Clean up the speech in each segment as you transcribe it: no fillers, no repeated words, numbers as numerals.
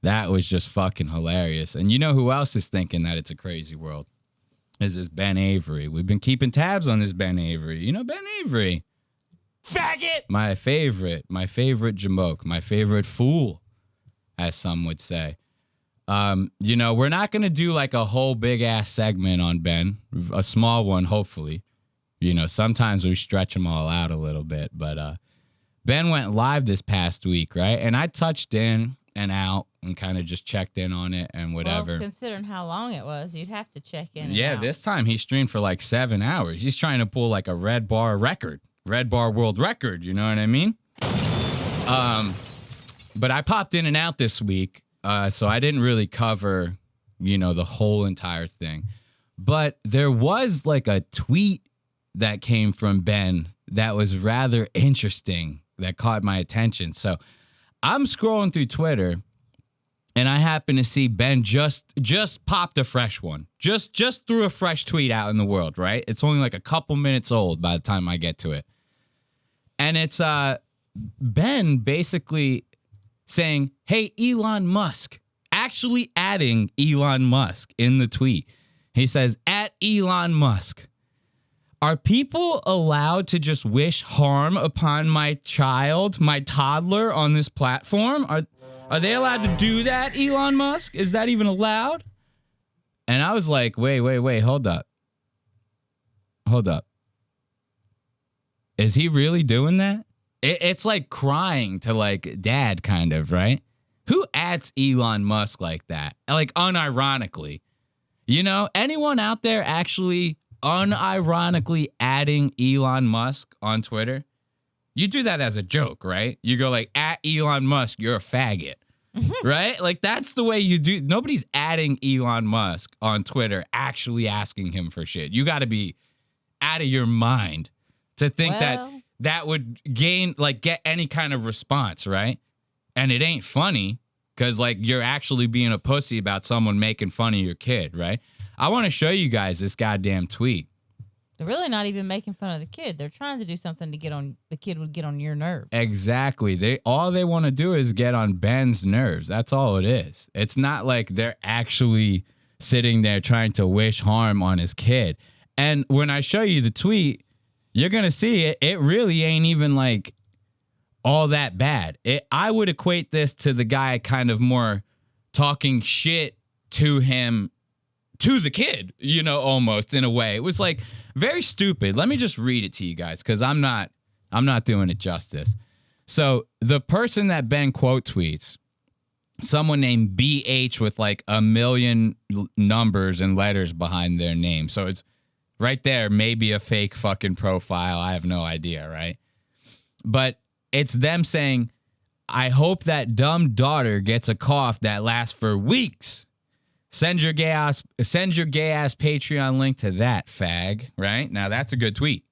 That was just fucking hilarious. And you know who else is thinking that it's a crazy world? Is this Ben Avery. We've been keeping tabs on this Ben Avery. You know Ben Avery? Faggot! My favorite jamoke, my favorite fool, as some would say. You know, we're not going to do like a whole big ass segment on Ben, a small one, hopefully. You know, sometimes we stretch them all out a little bit, but Ben went live this past week, right? And I touched in and out and kind of just checked in on it and whatever. Well, considering how long it was, you'd have to check in. Yeah, and out. this time he streamed for like 7 hours. He's trying to pull like a Red Bar world record. You know what I mean? But I popped in and out this week, so I didn't really cover, you know, the whole entire thing. But there was like a tweet that came from Ben that was rather interesting that caught my attention. So I'm scrolling through Twitter and I happen to see Ben just popped a fresh one. Just threw a fresh tweet out in the world, right? It's only like a couple minutes old by the time I get to it. And it's Ben basically saying, "Hey, Elon Musk," actually adding Elon Musk in the tweet. He says, "At Elon Musk, are people allowed to just wish harm upon my child, my toddler on this platform? Are they allowed to do that, Elon Musk? Is that even allowed?" And I was like, wait, hold up. Is he really doing that? It's like crying to like dad kind of, right? Who adds Elon Musk like that? Like unironically. You know, anyone out there actually unironically adding Elon Musk on Twitter? You do that as a joke, right? You go like, at Elon Musk, you're a faggot, right? Like that's the way you do. Nobody's adding Elon Musk on Twitter actually asking him for shit. You got to be out of your mind to think that would get any kind of response, right? And it ain't funny because like you're actually being a pussy about someone making fun of your kid, right? I want to show you guys this goddamn tweet. They're really not even making fun of the kid. They're trying to do something to get on the kid would get on your nerves. Exactly. All they want to do is get on Ben's nerves. That's all it is. It's not like they're actually sitting there trying to wish harm on his kid. And when I show you the tweet, you're going to see it. It really ain't even like all that bad. I would equate this to the guy kind of more talking shit to him, to the kid, you know, almost in a way. It was like very stupid. Let me just read it to you guys because I'm not doing it justice. So the person that Ben quote tweets, someone named BH with like 1 million numbers and letters behind their name. So it's right there, maybe a fake fucking profile. I have no idea, right? But it's them saying, "I hope that dumb daughter gets a cough that lasts for weeks. Send your gay ass Patreon link to that, fag." Right? Now that's a good tweet.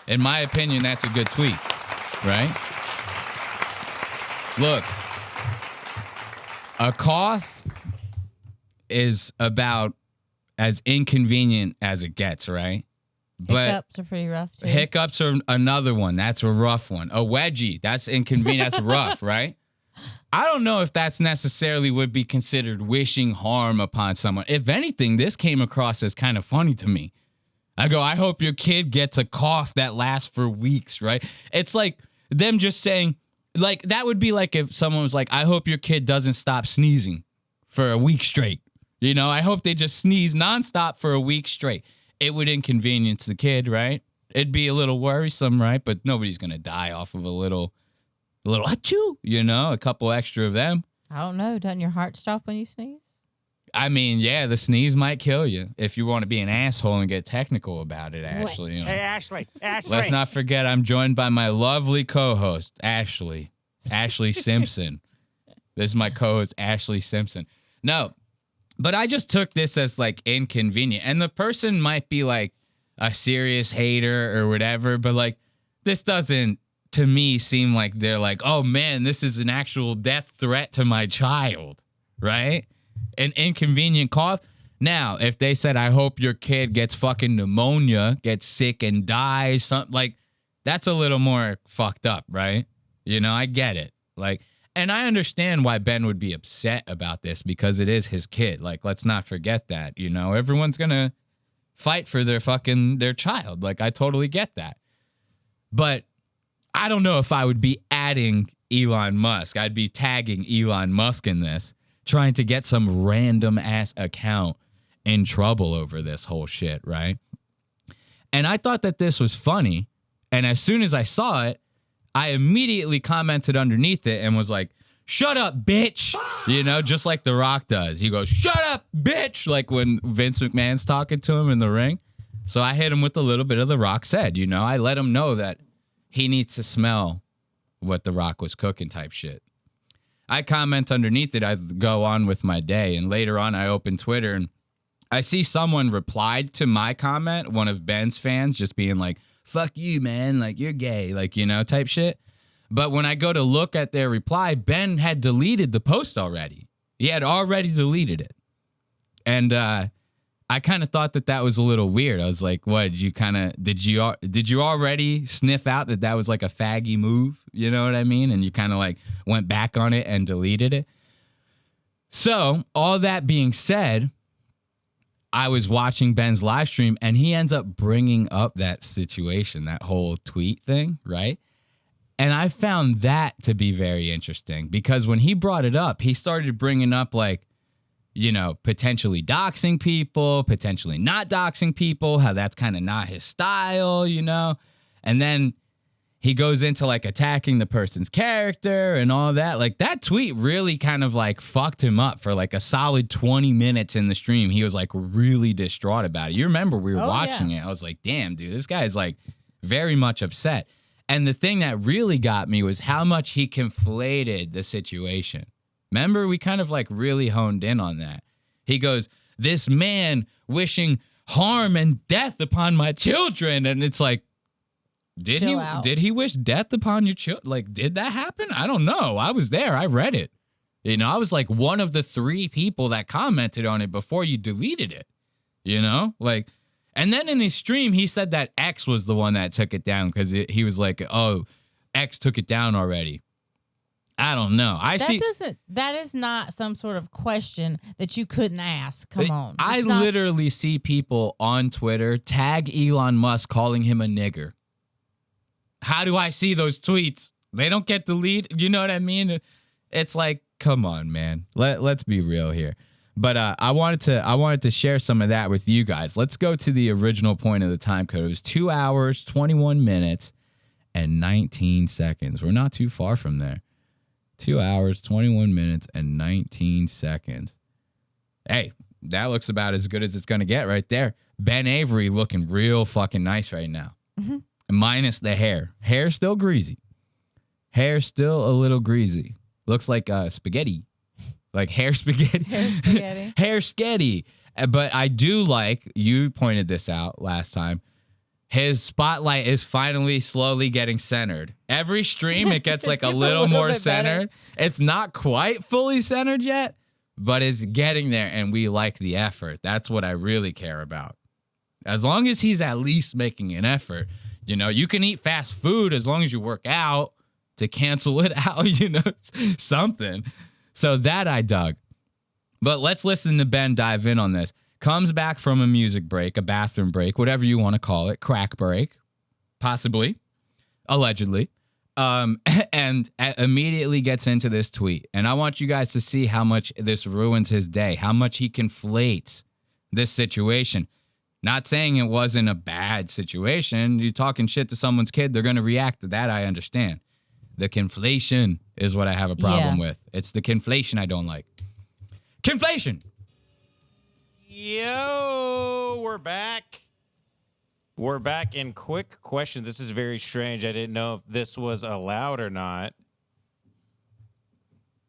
In my opinion, that's a good tweet. Right? Look, a cough is about as inconvenient as it gets, right? Hiccups are pretty rough too. Hiccups are another one. That's a rough one. A wedgie, that's inconvenient. That's rough, right? I don't know if that's necessarily would be considered wishing harm upon someone. If anything, this came across as kind of funny to me. I go, "I hope your kid gets a cough that lasts for weeks," right? It's like them just saying, like, that would be like if someone was like, "I hope your kid doesn't stop sneezing for a week straight." You know, I hope they just sneeze nonstop for a week straight. It would inconvenience the kid, right? It'd be a little worrisome, right? But nobody's going to die off of a little achoo, you know, a couple extra of them. I don't know. Doesn't your heart stop when you sneeze? I mean, yeah, the sneeze might kill you if you want to be an asshole and get technical about it, Ashley. You know. Hey, Ashley. Let's not forget I'm joined by my lovely co-host, Ashley Simpson. This is my co-host, Ashley Simpson. No, but I just took this as like inconvenient. And the person might be like a serious hater or whatever, but like this doesn't, to me, seem like they're like, "Oh man, this is an actual death threat to my child," right? An inconvenient cough. Now, if they said, "I hope your kid gets fucking pneumonia, gets sick and dies," something like that's a little more fucked up, right? You know, I get it. Like, And I understand why Ben would be upset about this because it is his kid. Like, let's not forget that, you know, everyone's going to fight for their child. Like, I totally get that. But I don't know if I would be adding Elon Musk. I'd be tagging Elon Musk in this, trying to get some random ass account in trouble over this whole shit, right? And I thought that this was funny. And as soon as I saw it, I immediately commented underneath it and was like, shut up, bitch. You know, just like The Rock does. He goes, shut up, bitch. Like when Vince McMahon's talking to him in the ring. So I hit him with a little bit of The Rock said, you know, I let him know that he needs to smell what The Rock was cooking type shit. I comment underneath it. I go on with my day. And later on, I open Twitter and I see someone replied to my comment, one of Ben's fans, just being like, fuck you, man. Like, you're gay, like, you know, type shit. But when I go to look at their reply, Ben had deleted the post already. He had already deleted it. And I kind of thought that was a little weird. I was like, what, did you already sniff out that was like a faggy move? You know what I mean? And you kind of like went back on it and deleted it. So all that being said, I was watching Ben's live stream and he ends up bringing up that situation, that whole tweet thing, right? And I found that to be very interesting because when he brought it up, he started bringing up like, you know, potentially doxing people, potentially not doxing people, how that's kind of not his style, you know? And then he goes into like attacking the person's character and all that. Like that tweet really kind of like fucked him up for like a solid 20 minutes in the stream. He was like really distraught about it. You remember we were watching it. I was like, damn, dude, this guy is like very much upset. And the thing that really got me was how much he conflated the situation. Remember, we kind of like really honed in on that. He goes, this man wishing harm and death upon my children. And it's like, did he wish death upon your children? Like, did that happen? I don't know. I was there. I read it. You know, I was like one of the 3 people that commented on it before you deleted it. You know, like, and then in his stream, he said that X was the one that took it down because he was like, oh, X took it down already. I don't know. That is not some sort of question that you couldn't ask. Come on. I literally see people on Twitter tag Elon Musk calling him a nigger. How do I see those tweets? They don't get deleted. You know what I mean? It's like, come on, man. Let's be real here. But I wanted to share some of that with you guys. Let's go to the original point of the time code. It was 2 hours, 21 minutes, and 19 seconds. We're not too far from there. 2 hours, 21 minutes, and 19 seconds. Hey, that looks about as good as it's going to get right there. Ben Avery looking real fucking nice right now. Mm-hmm. Minus the hair. Hair still greasy. Hair still a little greasy. Looks like spaghetti. Like hair spaghetti. Hair spaghetti. Hair sketty. But I do like, you pointed this out last time, his spotlight is finally slowly getting centered. Every stream, it gets like a little more centered. Better. It's not quite fully centered yet, but it's getting there, and we like the effort. That's what I really care about. As long as he's at least making an effort. You know, you can eat fast food as long as you work out to cancel it out, you know, something. So that I dug. But let's listen to Ben dive in on this. Comes back from a music break, a bathroom break, whatever you want to call it, crack break, possibly, allegedly, and immediately gets into this tweet. And I want you guys to see how much this ruins his day, how much he conflates this situation. Not saying it wasn't a bad situation. You're talking shit to someone's kid, they're going to react to that, I understand. The conflation is what I have a problem with. It's the conflation I don't like. Conflation! Yo, we're back. We're back. In quick question. This is very strange. I didn't know if this was allowed or not.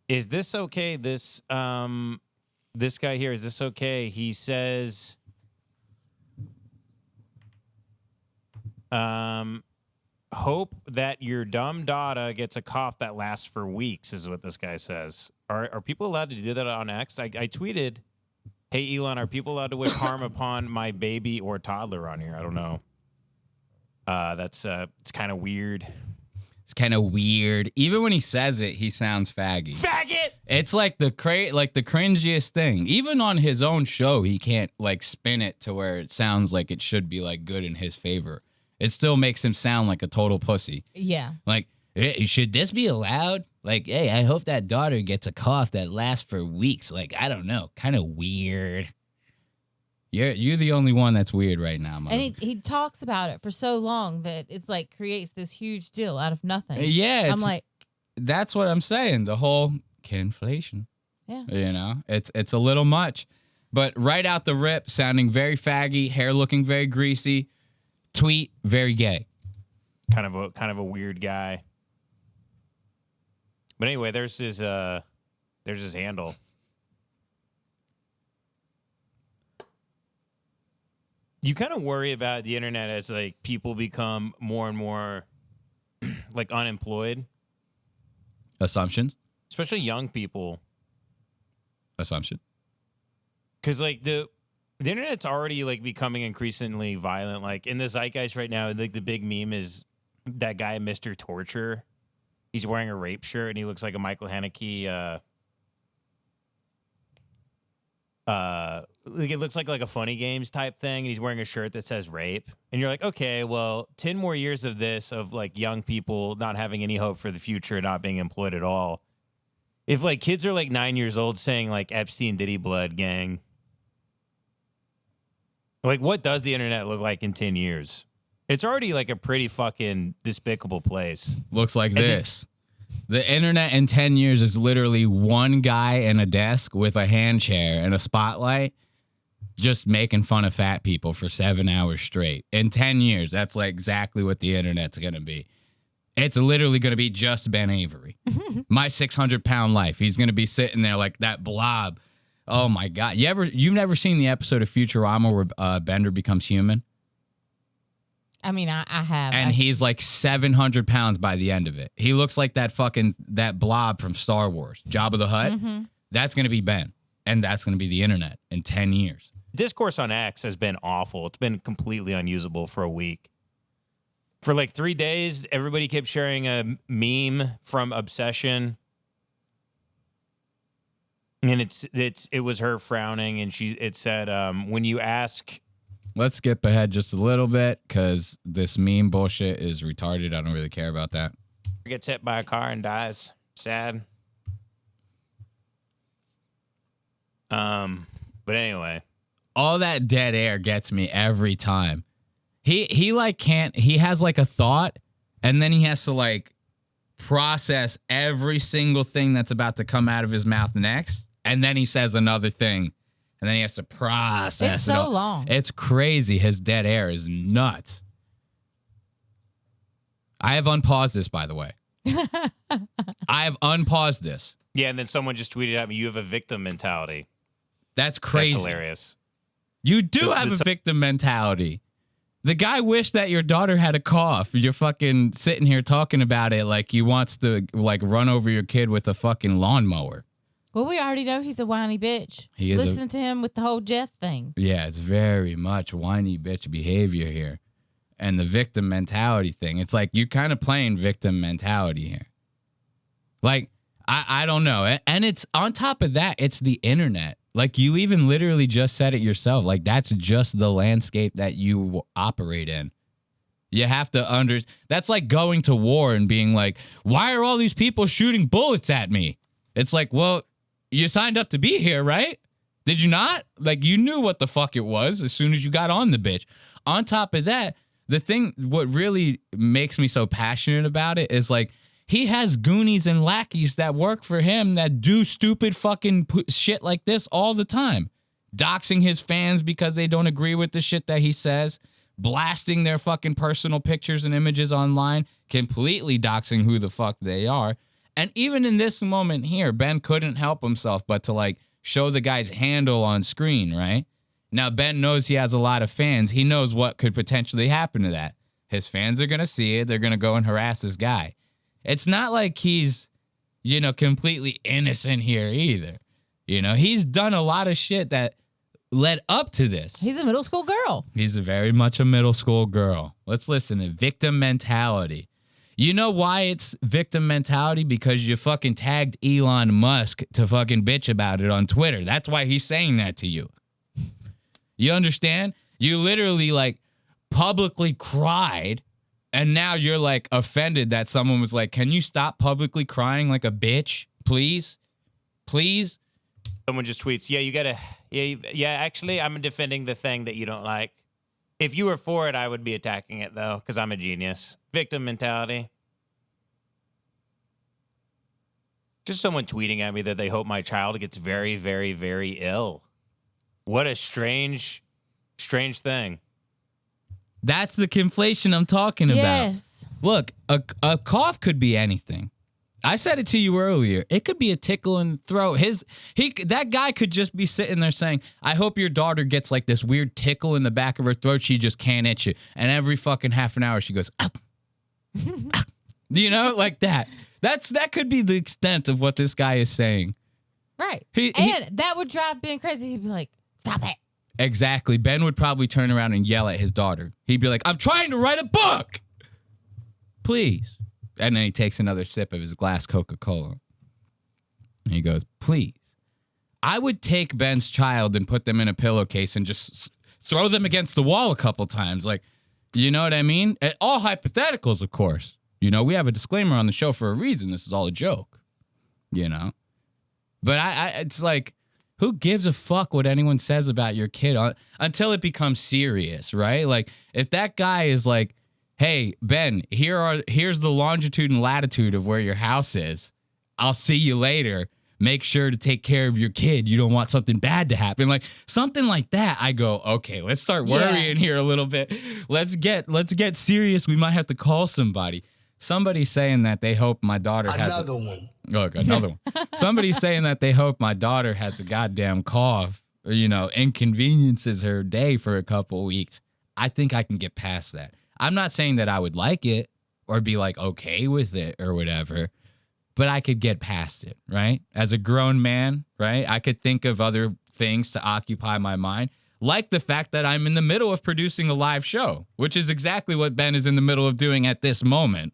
Is this okay? This guy here, is this okay? He says, hope that your dumb daughter gets a cough that lasts for weeks, is what this guy says. Are people allowed to do that on X? I tweeted, hey, Elon, are people allowed to wish harm upon my baby or toddler on here? I don't know. It's kind of weird. It's kind of weird. Even when he says it, he sounds faggy. Faggot! It's like the cringiest thing. Even on his own show, he can't like spin it to where it sounds like it should be like good in his favor. It still makes him sound like a total pussy. Yeah. Like, hey, should this be allowed? Like, hey, I hope that daughter gets a cough that lasts for weeks. Like, I don't know. Kind of weird. You're the only one that's weird right now, Mo. And he talks about it for so long that it's like creates this huge deal out of nothing. Yeah. I'm like, that's what I'm saying. The whole kinflation. yeah. You know, it's a little much. But right out the rip, sounding very faggy, hair looking very greasy, tweet very gay. Kind of a weird guy. But anyway, there's his handle. You kind of worry about the internet as like people become more and more like unemployed, Assumptions. especially young people. Assumption. Because like the internet's already like becoming increasingly violent. Like in the zeitgeist right now, like the big meme is that guy Mr. Torture. He's wearing a rape shirt and he looks like a Michael Haneke. Like it looks like a Funny Games type thing, and he's wearing a shirt that says rape. And you're like, okay, well, 10 more years of this, of like young people not having any hope for the future, not being employed at all. If like kids are like 9 years old saying like Epstein Diddy blood gang, like what does the internet look like in 10 years? It's already like a pretty fucking despicable place. Looks like this. The internet in 10 years is literally one guy in a desk with a hand chair and a spotlight just making fun of fat people for 7 hours straight. In 10 years, that's like exactly what the internet's going to be. It's literally going to be just Ben Avery. My 600-pound life. He's going to be sitting there like that blob. Oh my God. You've never seen the episode of Futurama where Bender becomes human? I mean, I have. And he's like 700 pounds by the end of it. He looks like that blob from Star Wars, Jabba the Hutt. Mm-hmm. That's going to be Ben. And that's going to be the internet in 10 years. Discourse on X has been awful. It's been completely unusable for a week. For like 3 days, everybody kept sharing a meme from Obsession. And it was her frowning, and it said, when you ask... Let's skip ahead just a little bit because this meme bullshit is retarded. I don't really care about that. Gets hit by a car and dies. Sad. But anyway. All that dead air gets me every time. He like can't, he has like a thought and then he has to like process every single thing that's about to come out of his mouth next. And then he says another thing. And then he has to process. It's so long. It's crazy. His dead air is nuts. I have unpaused this, by the way. I have unpaused this. Yeah, and then someone just tweeted at me, you have a victim mentality. That's crazy. That's hilarious. You do have a victim mentality. The guy wished that your daughter had a cough. You're fucking sitting here talking about it like he wants to like run over your kid with a fucking lawnmower. Well, we already know he's a whiny bitch. He is. Listen to him with the whole Jeff thing. Yeah, it's very much whiny bitch behavior here. And the victim mentality thing. It's like you kind of playing victim mentality here. Like, I don't know. And it's on top of that, it's the internet. Like you even literally just said it yourself. Like that's just the landscape that you operate in. You have to that's like going to war and being like, why are all these people shooting bullets at me? It's like, well, you signed up to be here, right? Did you not? Like, you knew what the fuck it was as soon as you got on the bitch. On top of that, what really makes me so passionate about it is, like, he has goonies and lackeys that work for him that do stupid fucking shit like this all the time. Doxing his fans because they don't agree with the shit that he says. Blasting their fucking personal pictures and images online. Completely doxing who the fuck they are. And even in this moment here, Ben couldn't help himself but to like show the guy's handle on screen, right? Now, Ben knows he has a lot of fans. He knows what could potentially happen to that. His fans are going to see it. They're going to go and harass this guy. It's not like he's, completely innocent here either. He's done a lot of shit that led up to this. He's a middle school girl. He's very much a middle school girl. Let's listen to victim mentality. You know why it's victim mentality? Because you fucking tagged Elon Musk to fucking bitch about it on Twitter. That's why he's saying that to you. You understand? You literally like publicly cried, and now you're like offended that someone was like, can you stop publicly crying like a bitch? Please? Please? Someone just tweets, yeah, you gotta, yeah, actually, I'm defending the thing that you don't like. If you were for it, I would be attacking it, though, because I'm a genius. Victim mentality. Just someone tweeting at me that they hope my child gets very, very, very ill. What a strange thing. That's the conflation I'm talking about. Yes. Look, a cough could be anything. I said it to you earlier. It could be a tickle in the throat. That guy could just be sitting there saying, I hope your daughter gets like this weird tickle in the back of her throat. She just can't itch it. And every fucking half an hour she goes, ah. Ah. You know, like that. That could be the extent of what this guy is saying. Right. And that would drive Ben crazy. He'd be like, stop it. Exactly. Ben would probably turn around and yell at his daughter. He'd be like, I'm trying to write a book. Please. And then he takes another sip of his glass Coca-Cola. And he goes, please. I would take Ben's child and put them in a pillowcase and just throw them against the wall a couple times. Like, you know what I mean? All hypotheticals, of course. You know, we have a disclaimer on the show for a reason. This is all a joke. You know? But it's like, who gives a fuck what anyone says about your kid until it becomes serious, right? Like, if that guy is like, hey, Ben, here's the longitude and latitude of where your house is. I'll see you later. Make sure to take care of your kid. You don't want something bad to happen. Like something like that. I go, okay, let's start worrying here a little bit. Let's get serious. We might have to call somebody. Somebody's saying that they hope my daughter has another one. Look, another one. Somebody's saying that they hope my daughter has a goddamn cough, or, you know, inconveniences her day for a couple of weeks. I think I can get past that. I'm not saying that I would like it or be like okay with it or whatever, but I could get past it, right? As a grown man, right? I could think of other things to occupy my mind, like the fact that I'm in the middle of producing a live show, which is exactly what Ben is in the middle of doing at this moment,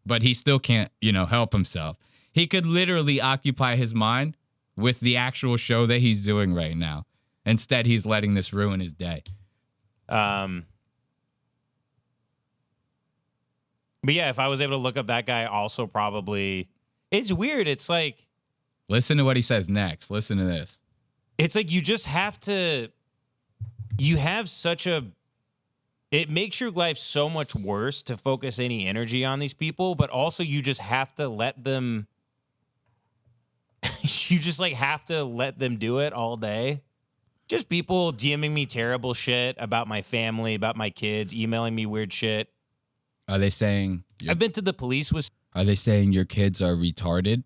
but he still can't, you know, help himself. He could literally occupy his mind with the actual show that he's doing right now. Instead, he's letting this ruin his day. But yeah, if I was able to look up that guy, also probably, it's weird. It's like, listen to what he says next. Listen to this. It's like you just have to, you have such a, it makes your life so much worse to focus any energy on these people, but also you just have to let them, you just like have to let them do it all day. Just people DMing me terrible shit about my family, about my kids, emailing me weird shit. Are they saying... I've been to the police with... Are they saying your kids are retarded?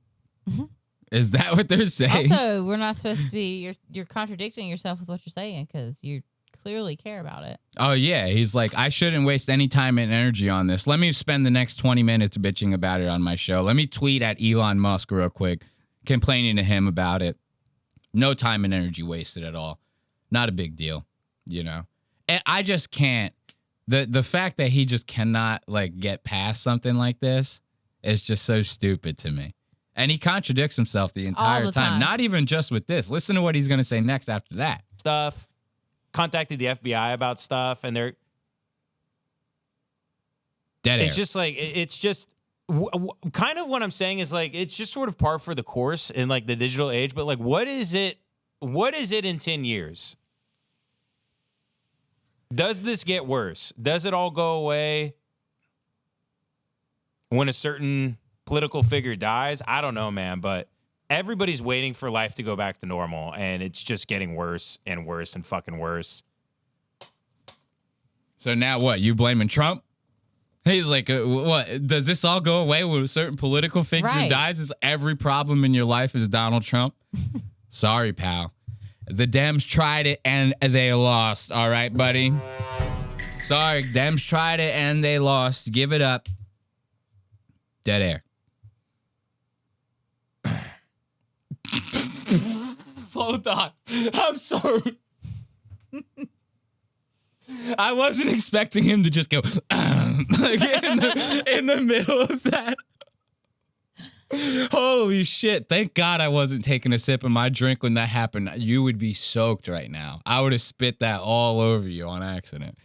Mm-hmm. Is that what they're saying? Also, we're not supposed to be... You're contradicting yourself with what you're saying because you clearly care about it. Oh, yeah. He's like, I shouldn't waste any time and energy on this. Let me spend the next 20 minutes bitching about it on my show. Let me tweet at Elon Musk real quick, complaining to him about it. No time and energy wasted at all. Not a big deal, you know? And I just can't... The fact that he just cannot like get past something like this is just so stupid to me. And he contradicts himself the entire time. Not even just with this. Listen to what he's going to say next after that. Stuff. Contacted the FBI about stuff, and they're dead air. It's just like it's just kind of what I'm saying is like it's just sort of par for the course in like the digital age. But like, what is it? What is it in 10 years? Does this get worse? Does it all go away when a certain political figure dies? I don't know, man, but everybody's waiting for life to go back to normal, and it's just getting worse and worse and fucking worse. So now what? You blaming Trump? He's like, what? Does this all go away when a certain political figure dies? Is every problem in your life is Donald Trump? Sorry, pal. The Dems tried it and they lost. All right, buddy. Sorry, Dems tried it and they lost. Give it up. Dead air. Hold on. I'm sorry. I wasn't expecting him to just go. bam, like in the middle of that. Holy shit. Thank God I wasn't taking a sip of my drink when that happened. You would be soaked right now. I would have spit that all over you on accident.